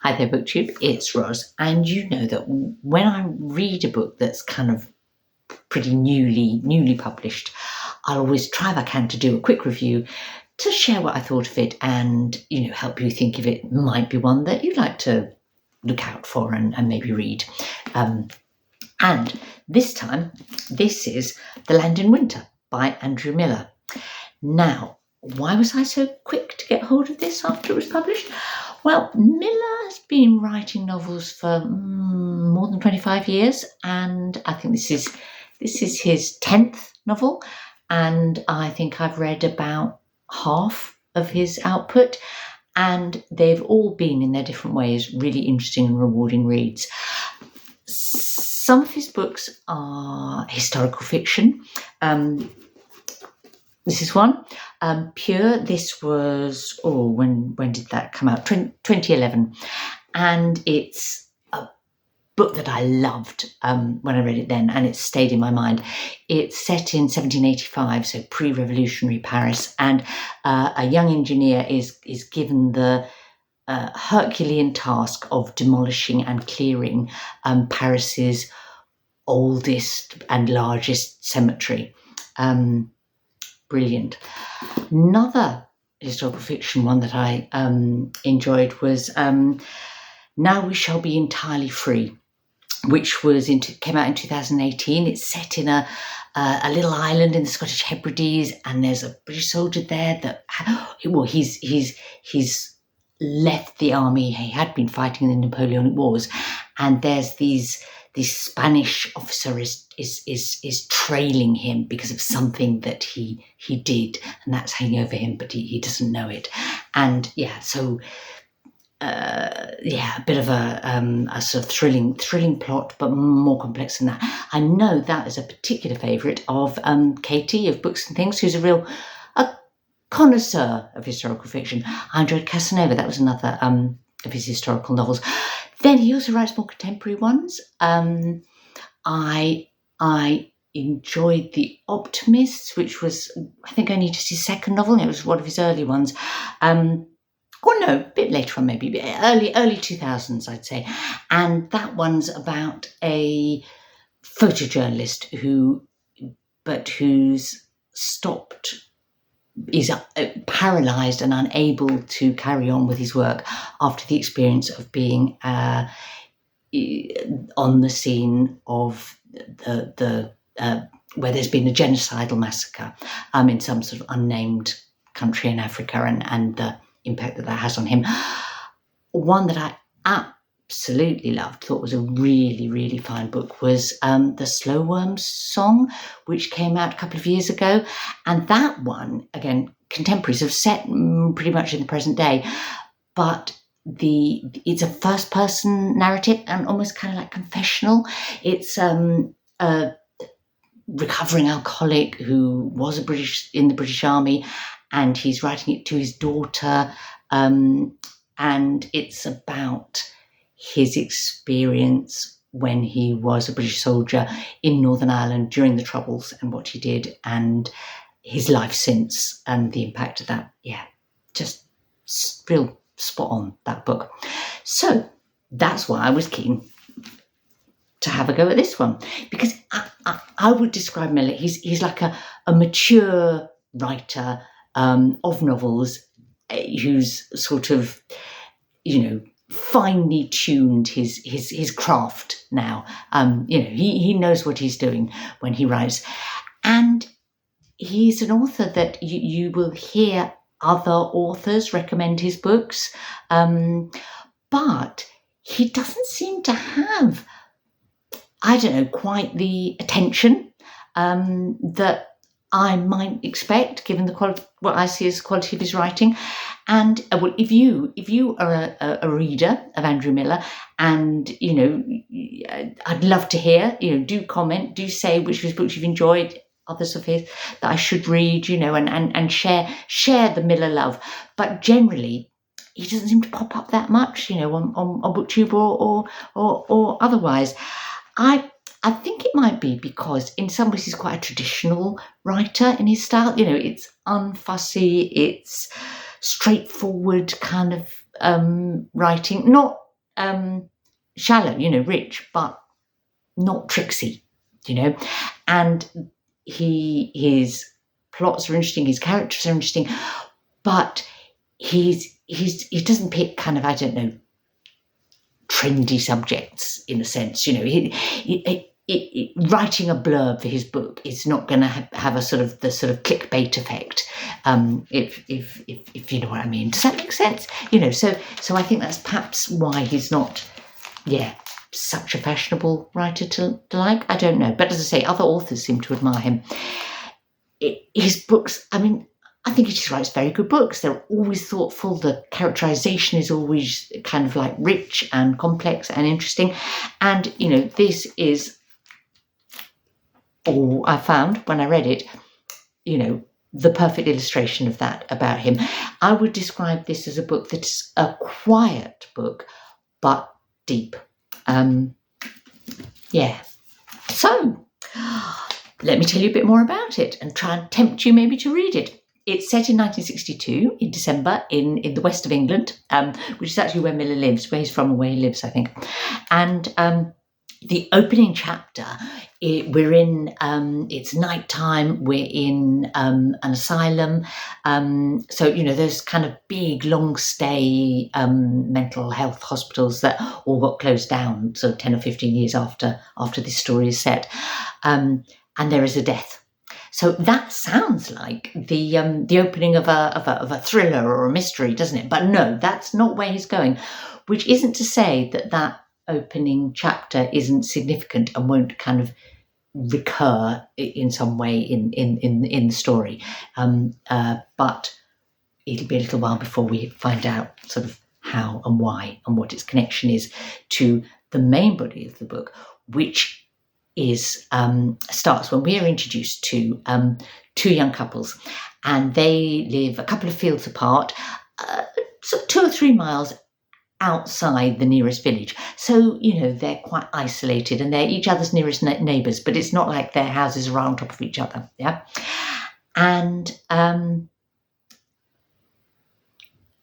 Hi there, BookTube. It's Ros, and you know that when I read a book that's kind of pretty newly published, I'll always try if I can to do a quick review to share what I thought of it and help you think if it might be one that you'd like to look out for and maybe read. And this time, this is The Land in Winter by Andrew Miller. Now, why was I so quick to get hold of this after it was published? Well, Miller has been writing novels for more than 25 years, and I think this is his 10th novel, and I think I've read about half of his output, and they've all been, in their different ways, really interesting and rewarding reads. Some of his books are historical fiction. This is one. Pure, this was, when did that come out? 2011. And it's a book that I loved when I read it then, and it's stayed in my mind. It's set in 1785, so pre-revolutionary Paris, and a young engineer is given the Herculean task of demolishing and clearing Paris's oldest and largest cemetery. Brilliant. Another historical fiction one that I enjoyed was Now We Shall Be Entirely Free, which came out in 2018. It's set in a little island in the Scottish Hebrides, and there's a British soldier there that he's left the army. He had been fighting in the Napoleonic Wars, and there's this Spanish officer is trailing him because of something that he did, and that's hanging over him, but he doesn't know it. And a bit of a sort of thrilling plot, but more complex than that. I know that is a particular favourite of Katie of Books and Things, who's a connoisseur of historical fiction. I enjoyed Casanova. That was another of his historical novels. Then he also writes more contemporary ones. I enjoyed The Optimists, which was, I think, only just his second novel. It was one of his early ones. A bit later on, maybe early 2000s, I'd say. And that one's about a photojournalist who's stopped, is paralysed and unable to carry on with his work after the experience of being on the scene of the where there's been a genocidal massacre in some sort of unnamed country in Africa, and the impact that has on him. One that I absolutely loved, thought was a really, really fine book, was The Slow Worms Song, which came out a couple of years ago. And that one, again, contemporary, so set pretty much in the present day, but it's a first-person narrative and almost kind of like confessional. It's a recovering alcoholic who was in the British Army, and he's writing it to his daughter, and it's about his experience when he was a British soldier in Northern Ireland during the Troubles and what he did, and his life since, and the impact of that. Yeah, just real spot on, that book. So that's why I was keen to have a go at this one, because I would describe Miller, he's like a mature writer of novels who's sort of, finely tuned his craft now. He knows what he's doing when he writes, and he's an author that you will hear other authors recommend his books, but he doesn't seem to have, quite the attention that I might expect, given the quality, what I see as the quality of his writing. And if you are a reader of Andrew Miller, and I'd love to hear. Do comment, do say which of his books you've enjoyed, others of his that I should read. And share the Miller love. But generally, he doesn't seem to pop up that much, on BookTube or otherwise. I think it might be because in some ways he's quite a traditional writer in his style. It's unfussy, it's straightforward kind of writing, not shallow, rich, but not tricksy, and his plots are interesting, his characters are interesting, but he doesn't pick kind of, I don't know, trendy subjects in a sense. Writing a blurb for his book is not going to have the sort of clickbait effect. If you know what I mean. Does that make sense? So I think that's perhaps why he's not, such a fashionable writer to like. I don't know, but as I say, other authors seem to admire him. His books, I mean, I think he just writes very good books. They're always thoughtful. The characterization is always kind of like rich and complex and interesting. And, this is all I found when I read it, the perfect illustration of that about him. I would describe this as a book that's a quiet book, but deep. So, let me tell you a bit more about it and try and tempt you maybe to read it. It's set in 1962 in December in the west of England, which is actually where Miller lives, where he's from and where he lives, I think. And the opening chapter, we're in, it's nighttime, we're in an asylum. So, there's kind of big, long stay mental health hospitals that all got closed down sort of 10 or 15 years after this story is set. And there is a death. So that sounds like the opening of a thriller or a mystery, doesn't it? But no, that's not where he's going, which isn't to say that opening chapter isn't significant and won't kind of recur in some way in the story. But it'll be a little while before we find out sort of how and why and what its connection is to the main body of the book, which is starts when we are introduced to two young couples, and they live a couple of fields apart, so 2 or 3 miles outside the nearest village. So, they're quite isolated and they're each other's nearest neighbours, but it's not like their houses are on top of each other. Yeah. And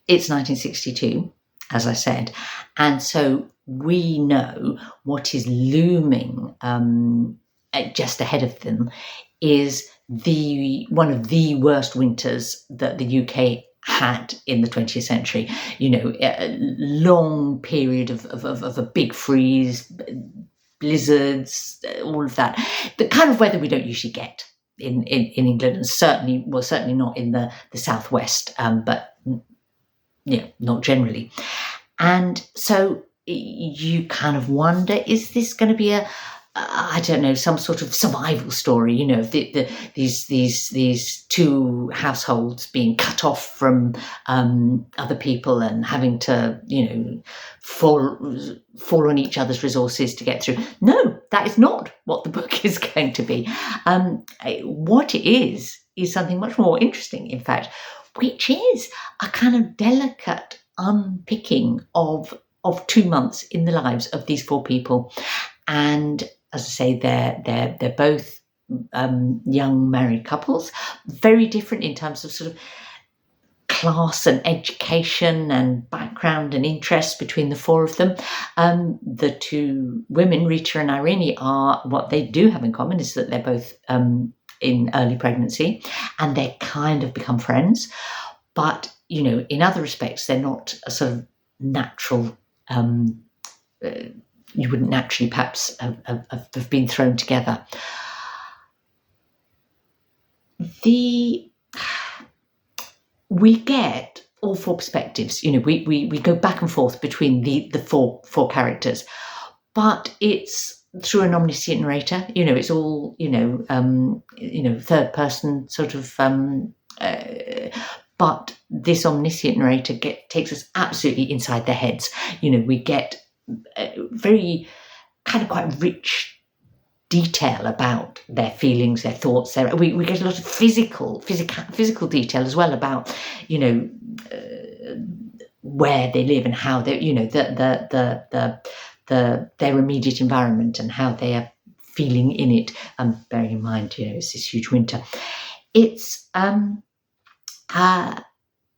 it's 1962, as I said. And so we know what is looming just ahead of them is one of the worst winters that the UK had in the 20th century. A long period of a big freeze, blizzards, all of that. The kind of weather we don't usually get in England, and certainly not in the southwest, but not generally. And so you kind of wonder, is this going to be some sort of survival story, these two households being cut off from other people and having to, fall on each other's resources to get through. No, that is not what the book is going to be. What it is something much more interesting, in fact, which is a kind of delicate unpicking of 2 months in the lives of these 4 people. And as I say, they're both young married couples, very different in terms of sort of class and education and background and interests between the 4 of them. The 2 women, Rita and Irene, what they do have in common is that they're both in early pregnancy, and they kind of become friends. But, in other respects, they're not a sort of natural, you wouldn't naturally perhaps have been thrown together. We get all 4 perspectives. We go back and forth between the four characters, but it's through an omniscient narrator. It's all third person sort of. But this omniscient narrator takes us absolutely inside their heads. We get very kind of quite rich detail about their feelings, their thoughts. We get a lot of physical detail as well about where they live and how they their immediate environment and how they are feeling in it. Bearing in mind, it's this huge winter. It's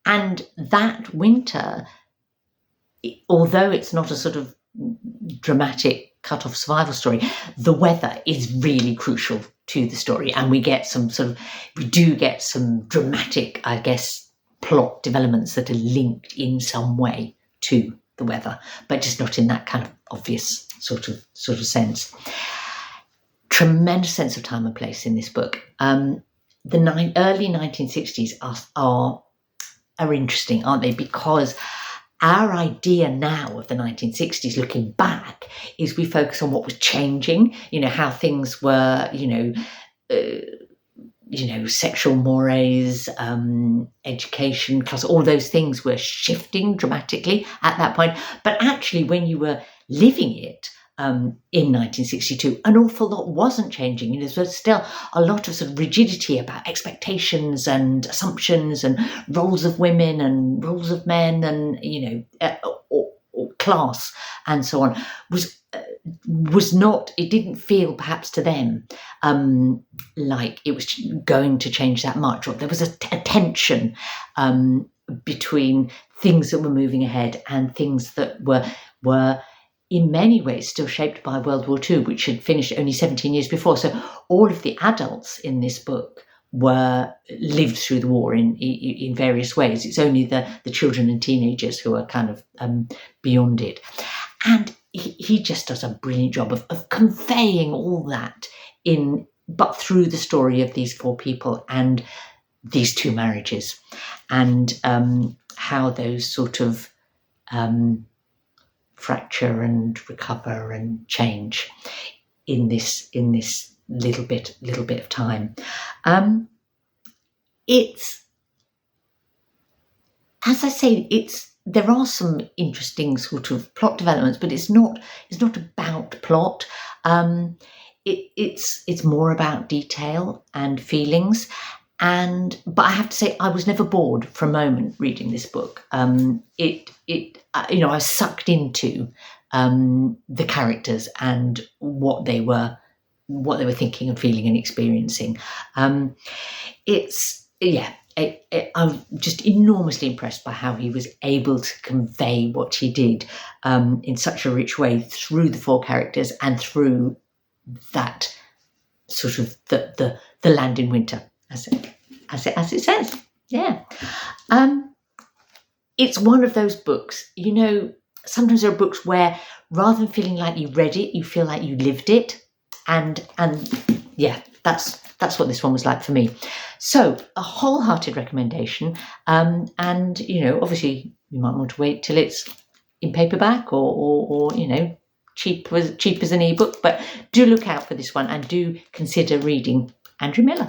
and that winter although it's not a sort of dramatic cut-off survival story, the weather is really crucial to the story, and we do get some dramatic, I guess, plot developments that are linked in some way to the weather, but just not in that kind of obvious sort of sense. Tremendous sense of time and place in this book. The early 1960s are interesting, aren't they? Because our idea now of the 1960s, looking back, is we focus on what was changing, how things were, sexual mores, education, class, all those things were shifting dramatically at that point. But actually, when you were living it in 1962, an awful lot wasn't changing. There was still a lot of sort of rigidity about expectations and assumptions and roles of women and roles of men and, or class and so on was not, it didn't feel perhaps to them like it was going to change that much, or there was a tension between things that were moving ahead and things that were in many ways still shaped by World War II, which had finished only 17 years before. So all of the adults in this book lived through the war in various ways. It's only the children and teenagers who are kind of beyond it. And he just does a brilliant job of conveying all that but through the story of these four people and these two marriages, and how those sort of fracture and recover and change in this little bit of time. It's, as I say, there are some interesting sort of plot developments, but it's not about plot. It's more about detail and feelings. But I have to say, I was never bored for a moment reading this book. I was sucked into the characters and what they were thinking and feeling and experiencing. I'm just enormously impressed by how he was able to convey what he did in such a rich way through the four characters and through that sort of the land in winter, as it says. Yeah. It's one of those books, sometimes there are books where rather than feeling like you read it, you feel like you lived it. And yeah, that's what this one was like for me. So a wholehearted recommendation. Obviously you might want to wait till it's in paperback or cheap as an ebook, but do look out for this one and do consider reading Andrew Miller.